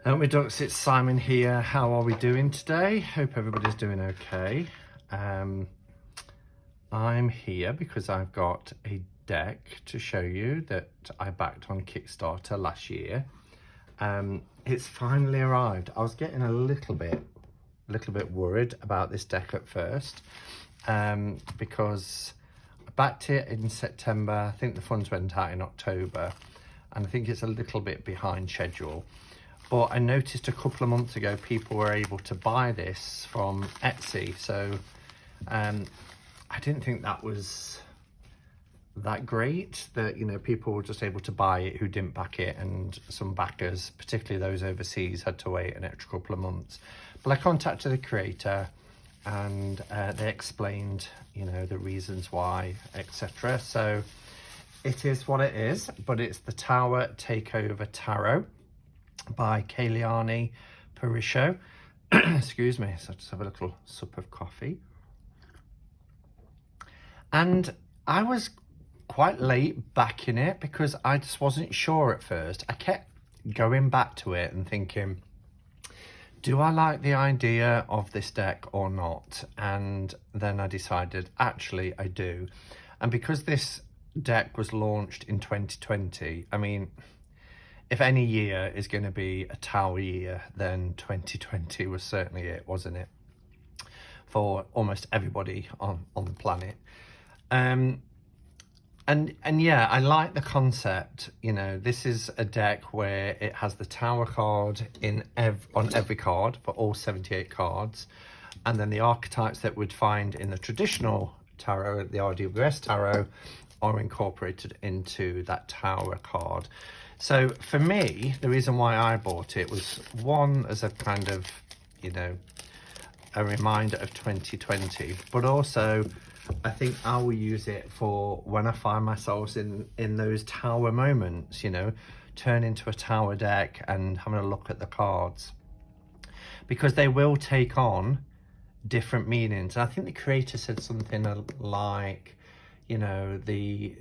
Help me ducks, it's Simon here. How are we doing today? Hope everybody's doing okay. I'm here because I've got a deck to show you that I backed on Kickstarter last year. It's finally arrived. I was getting a little bit worried about this deck at first because I backed it in September. I think the funds went out in October, and I think it's a little bit behind schedule. But I noticed a couple of months ago people were able to buy this from Etsy, so I didn't think that was that great, that, you know, people were just able to buy it who didn't back it, and some backers, particularly those overseas, had to wait an extra couple of months. But I contacted the creator and they explained, you know, the reasons why, etc. So it is what it is, but it's the Tower Takeover Tarot by Kailiani Parisho. Excuse me, so I just have a little sup of coffee. And I was quite late backing it because I just wasn't sure at first. I kept going back to it and thinking, do I like the idea of this deck or not? And then I decided, actually, I do. And because this deck was launched in 2020, I mean, if any year is going to be a tower year, then 2020 was certainly it, wasn't it? For almost everybody on the planet. And yeah, I like the concept. You know, this is a deck where it has the Tower card on every card for all 78 cards, and then the archetypes that we'd find in the traditional tarot, the RWS tarot, are incorporated into that Tower card. So for me, the reason why I bought it was, one, as a kind of, you know, a reminder of 2020, but also I think I will use it for when I find myself in those tower moments, you know, turn into a tower deck and having a look at the cards, because they will take on different meanings. And I think the creator said something like, you know, the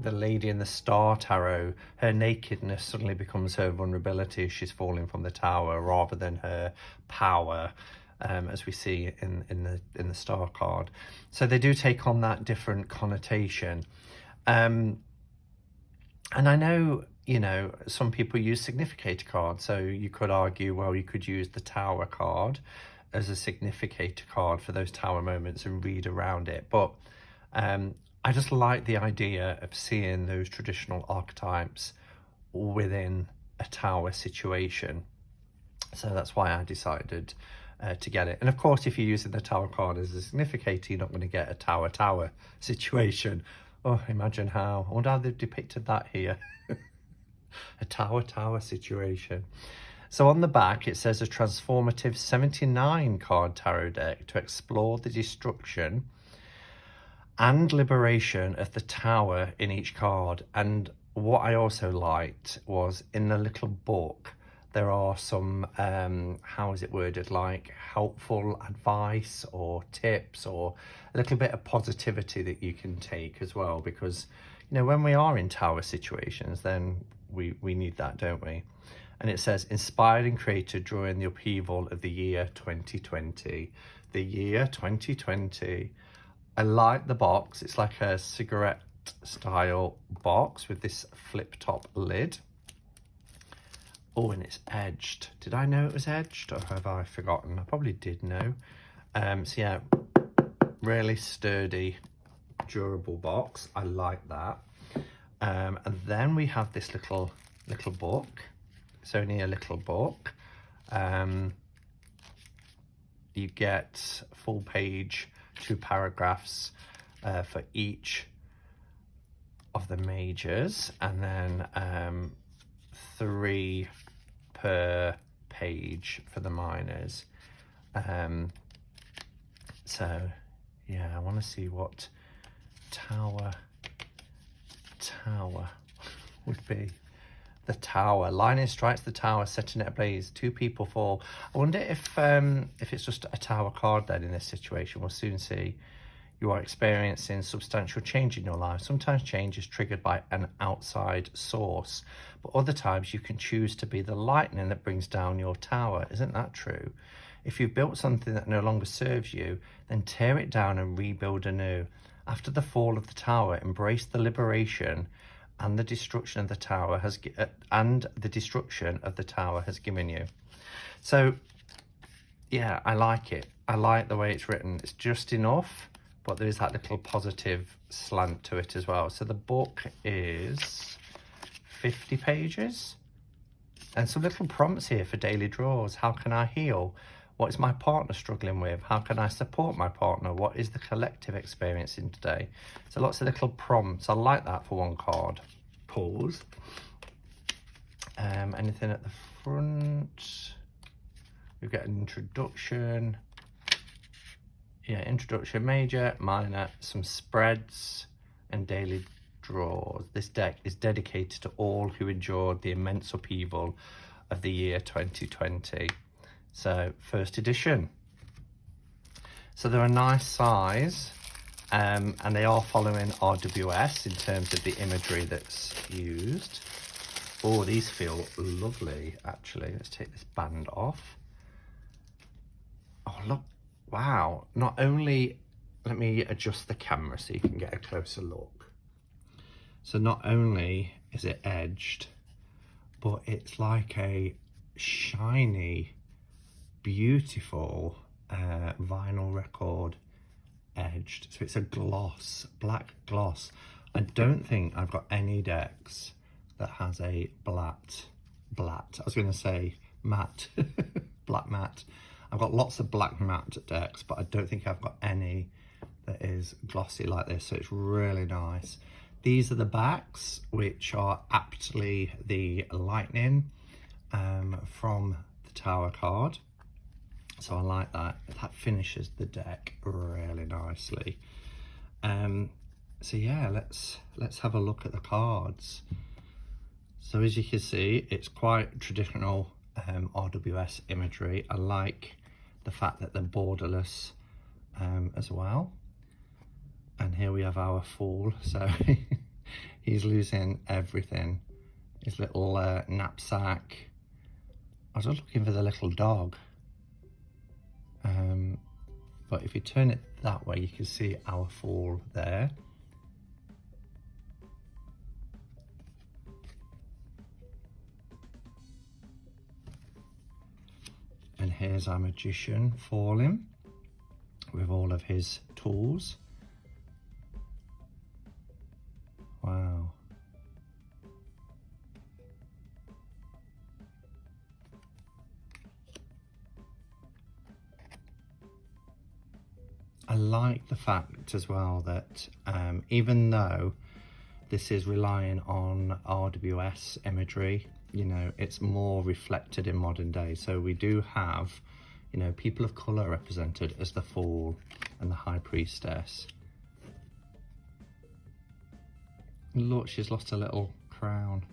lady in the Star Tarot, her nakedness suddenly becomes her vulnerability as she's falling from the tower, rather than her power, as we see in the Star card. So they do take on that different connotation. And I know, you know, some people use significator cards, so you could argue, well, you could use the Tower card as a significator card for those tower moments and read around it. But I just like the idea of seeing those traditional archetypes within a tower situation. So that's why I decided to get it. And of course, if you're using the Tower card as a significator, you're not going to get a tower situation. Oh, imagine how. I wonder how they've depicted that here. A tower situation. So on the back, it says a transformative 79 card tarot deck to explore the destruction and liberation of the tower in each card. And what I also liked was, in the little book, there are some, how is it worded, like helpful advice or tips, or a little bit of positivity that you can take as well, because, you know, when we are in tower situations, then we need that, don't we? And it says, inspired and created during the upheaval of the year 2020. The year 2020. I like the box. It's like a cigarette style box with this flip top lid. Oh, and it's edged. Did I know it was edged, or have I forgotten? I probably did know. So yeah, really sturdy, durable box. I like that. And then we have this little book. It's only a little book. You get full page, 2 paragraphs for each of the majors, and then 3 per page for the minors. So yeah, I want to see what tower would be. The Tower. Lightning strikes the tower, setting it ablaze. 2 people fall. I wonder if it's just a tower card then in this situation. We'll soon see. you are experiencing substantial change in your life. Sometimes change is triggered by an outside source, but other times you can choose to be the lightning that brings down your tower. Isn't that true? If you've built something that no longer serves you, then tear it down and rebuild anew. After the fall of the tower, embrace the liberation and the destruction of the tower has given you. So yeah, I like it. I like the way it's written. It's just enough, but there is that little positive slant to it as well. So the book is 50 pages and some little prompts here for daily draws. How can I heal? What is my partner struggling with? How can I support my partner? What is the collective experiencing today? So lots of little prompts. I like that for one card. Pause. Anything at the front? We get an introduction. Yeah, introduction, major, minor, some spreads, and daily draws. This deck is dedicated to all who endured the immense upheaval of the year 2020. So, first edition. So they're a nice size, and they are following RWS in terms of the imagery that's used. Oh, these feel lovely, actually. Let's take this band off. Oh, look. Wow. Not only, let me adjust the camera so you can get a closer look. So not only is it edged, but it's like a shiny, beautiful vinyl record edged. So it's a gloss, black gloss. I don't think I've got any decks that has a black, I was going to say matte, black matte. I've got lots of black matte decks, but I don't think I've got any that is glossy like this. So it's really nice. These are the backs, which are aptly the lightning from the Tower card. So I like that. That finishes the deck really nicely. So yeah, let's have a look at the cards. So as you can see, it's quite traditional RWS imagery. I like the fact that they're borderless as well. And here we have our fool. So he's losing everything. His little knapsack. I was just looking for the little dog. But if you turn it that way, you can see our fool there. And here's our magician falling with all of his tools. Wow. I like the fact as well that even though this is relying on RWS imagery, you know, it's more reflected in modern day. So we do have, you know, people of colour represented as the Fool and the High Priestess. Look, she's lost a little crown,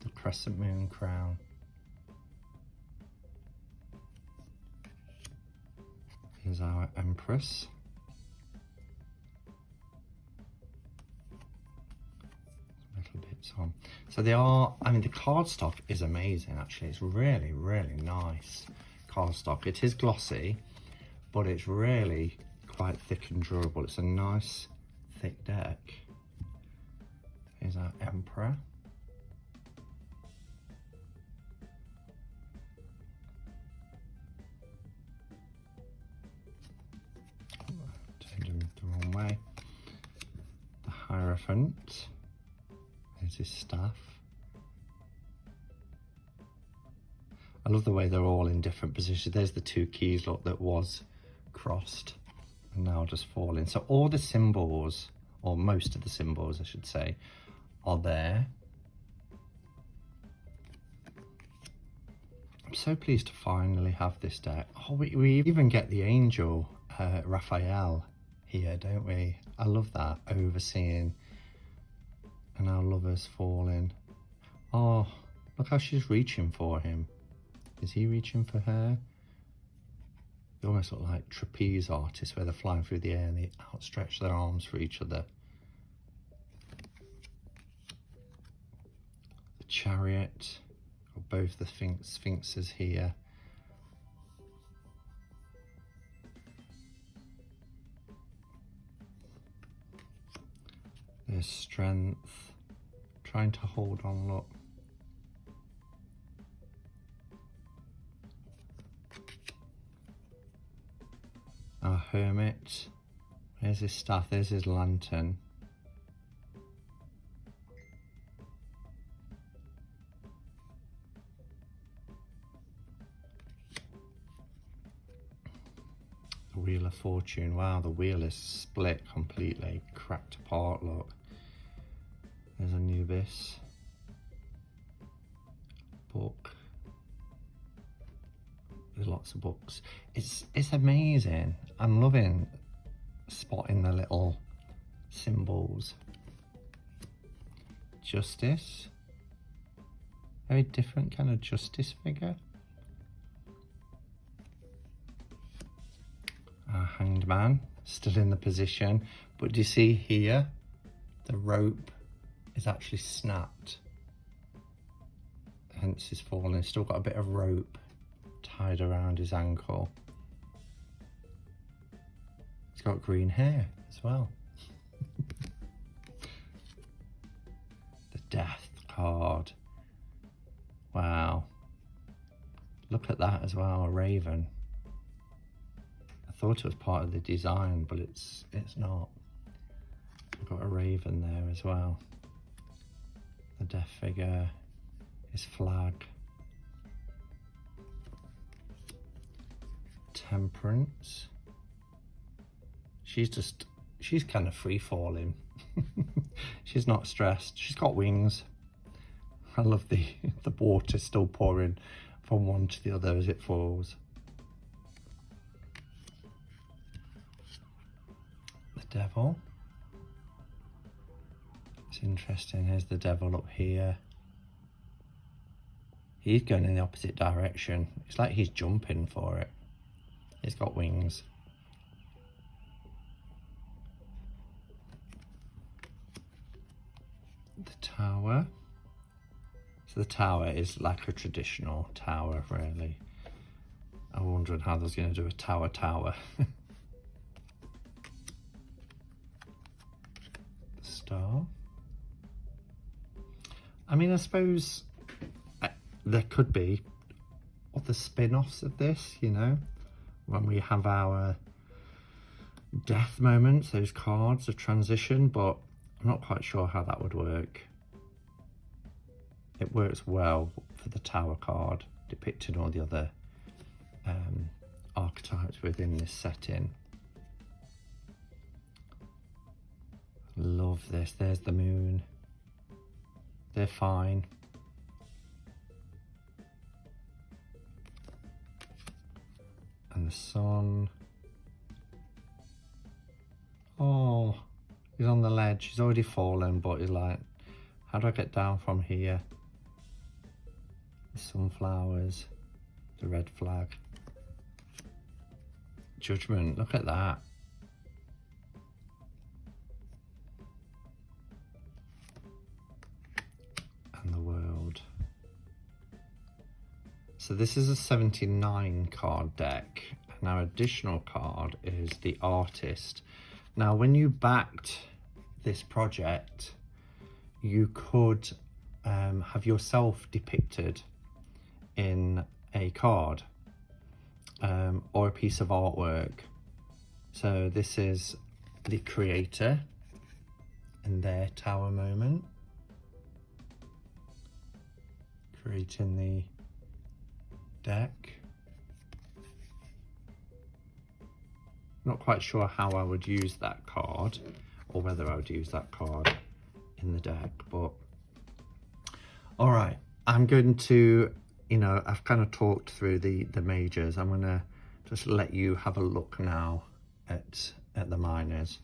the crescent moon crown. Here's our Empress. Little bits on. So they are, I mean, the cardstock is amazing actually. It's really, really nice cardstock. It is glossy, but it's really quite thick and durable. It's a nice thick deck. Here's our Emperor. Turned him the wrong way. The Hierophant. There's his staff. I love the way they're all in different positions. There's the two keys, look, that was crossed and now just falling. So all the symbols, or most of the symbols I should say, are there. I'm so pleased to finally have this deck. Oh, we even get the angel, Raphael, here, don't we? I love that, overseeing, and our lover's falling. Oh, look how she's reaching for him. Is he reaching for her? They almost look like trapeze artists where they're flying through the air and they outstretch their arms for each other. The chariot, or both the sphinxes here. There's strength, trying to hold on, look. Our hermit, there's his staff, there's his lantern. The Wheel of Fortune, wow, the wheel is split completely, cracked apart, look. There's Anubis. Book. There's lots of books. It's amazing. I'm loving spotting the little symbols. Justice. Very different kind of justice figure. Our Hanged Man, still in the position. But do you see here, the rope is actually snapped. Hence he's falling. Still got a bit of rope tied around his ankle. He's got green hair as well. The Death card. Wow. Look at that as well, a raven. I thought it was part of the design, but it's not. We've got a raven there as well. The Death figure, his flag. Temperance. She's kind of free falling. She's not stressed. She's got wings. I love the water still pouring from one to the other as it falls. The Devil. It's interesting. Here's the Devil up here. He's going in the opposite direction. It's like he's jumping for it. He's got wings. The Tower. So the tower is like a traditional tower, really. I'm wondering how they're going to do a tower. The Star. I mean, I suppose there could be other spin-offs of this, you know, when we have our death moments, those cards of transition, but I'm not quite sure how that would work. It works well for the Tower card, depicting all the other archetypes within this setting. Love this. There's the moon. They're fine. And the sun. Oh, he's on the ledge. He's already fallen, but he's like, how do I get down from here? The sunflowers, the red flag. Judgment, look at that. And the world. So this is a 79 card deck, and our additional card is the Artist. Now, when you backed this project, you could have yourself depicted in a card or a piece of artwork. So this is the creator in their tower moment, creating the deck. Not quite sure how I would use that card, or whether I would use that card in the deck, but all right, I'm going to, you know, I've kind of talked through the majors. I'm gonna just let you have a look now at the minors.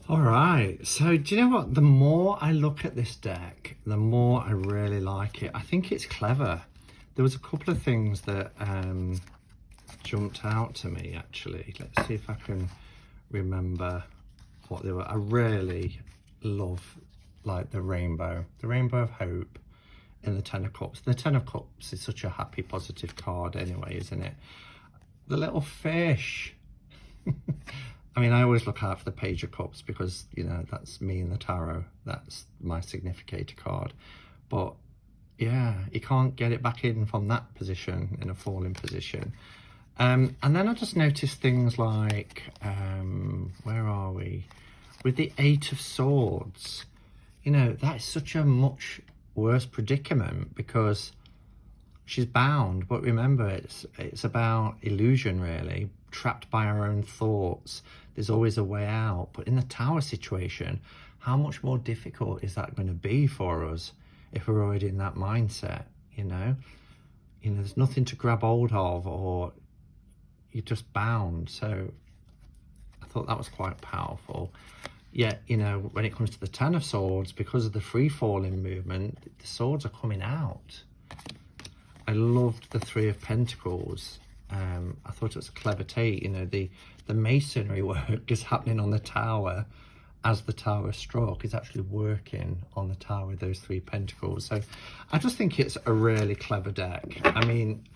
All right, so do you know what? The more I look at this deck, the more I really like it. I think it's clever. There was a couple of things that jumped out to me, actually. Let's see if I can remember what they were. I really love like the rainbow of hope in the Ten of Cups. The Ten of Cups is such a happy, positive card anyway, isn't it? The little fish. I mean, I always look out for the Page of Cups because, you know, that's me in the tarot. That's my significator card. But yeah, you can't get it back in from that position, in a falling position. And then I just noticed things like, where are we? With the Eight of Swords, you know, that's such a much worse predicament because she's bound. But remember, it's about illusion, really, trapped by our own thoughts. There's always a way out. But in the Tower situation, how much more difficult is that going to be for us if we're already in that mindset, you know? You know, there's nothing to grab hold of, or you're just bound. So I thought that was quite powerful. Yet, you know, when it comes to the Ten of Swords, because of the free-falling movement, the swords are coming out. I loved the Three of Pentacles. I thought it was a clever take. You know, the masonry work is happening on the tower as the tower struck. Is actually working on the tower with those Three Pentacles. So I just think it's a really clever deck. I mean,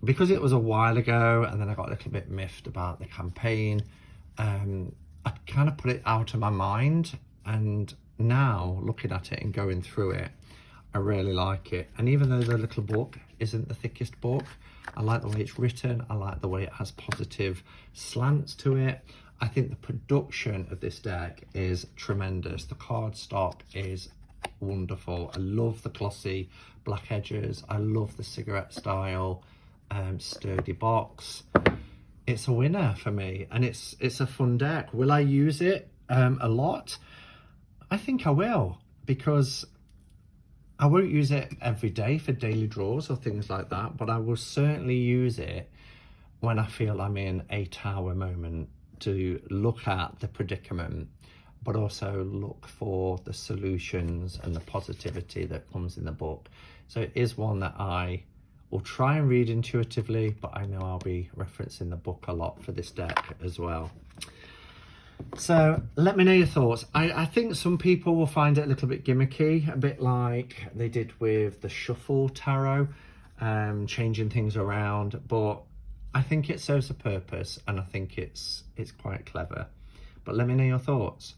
because it was a while ago and then I got a little bit miffed about the campaign, I kind of put it out of my mind, and now looking at it and going through it, I really like it. And even though the little book isn't the thickest book, I like the way it's written. I like the way it has positive slants to it. I think the production of this deck is tremendous. The card stock is wonderful. I love the glossy black edges. I love the cigarette style sturdy box. It's a winner for me, and it's a fun deck. Will I use it a lot? I think I will, because I won't use it every day for daily draws or things like that, but I will certainly use it when I feel I'm in a tower moment to look at the predicament, but also look for the solutions and the positivity that comes in the book. So it is one that I will try and read intuitively, but I know I'll be referencing the book a lot for this deck as well. So let me know your thoughts. I think some people will find it a little bit gimmicky, a bit like they did with the Shuffle Tarot, changing things around, but I think it serves a purpose, and I think it's quite clever. But let me know your thoughts.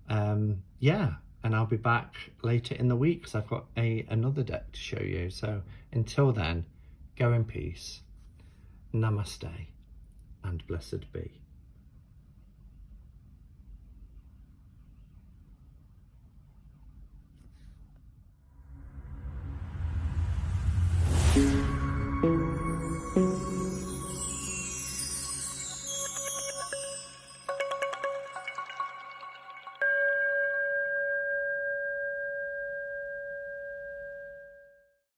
Yeah, and I'll be back later in the week because I've got another deck to show you. So until then, go in peace. Namaste and blessed be.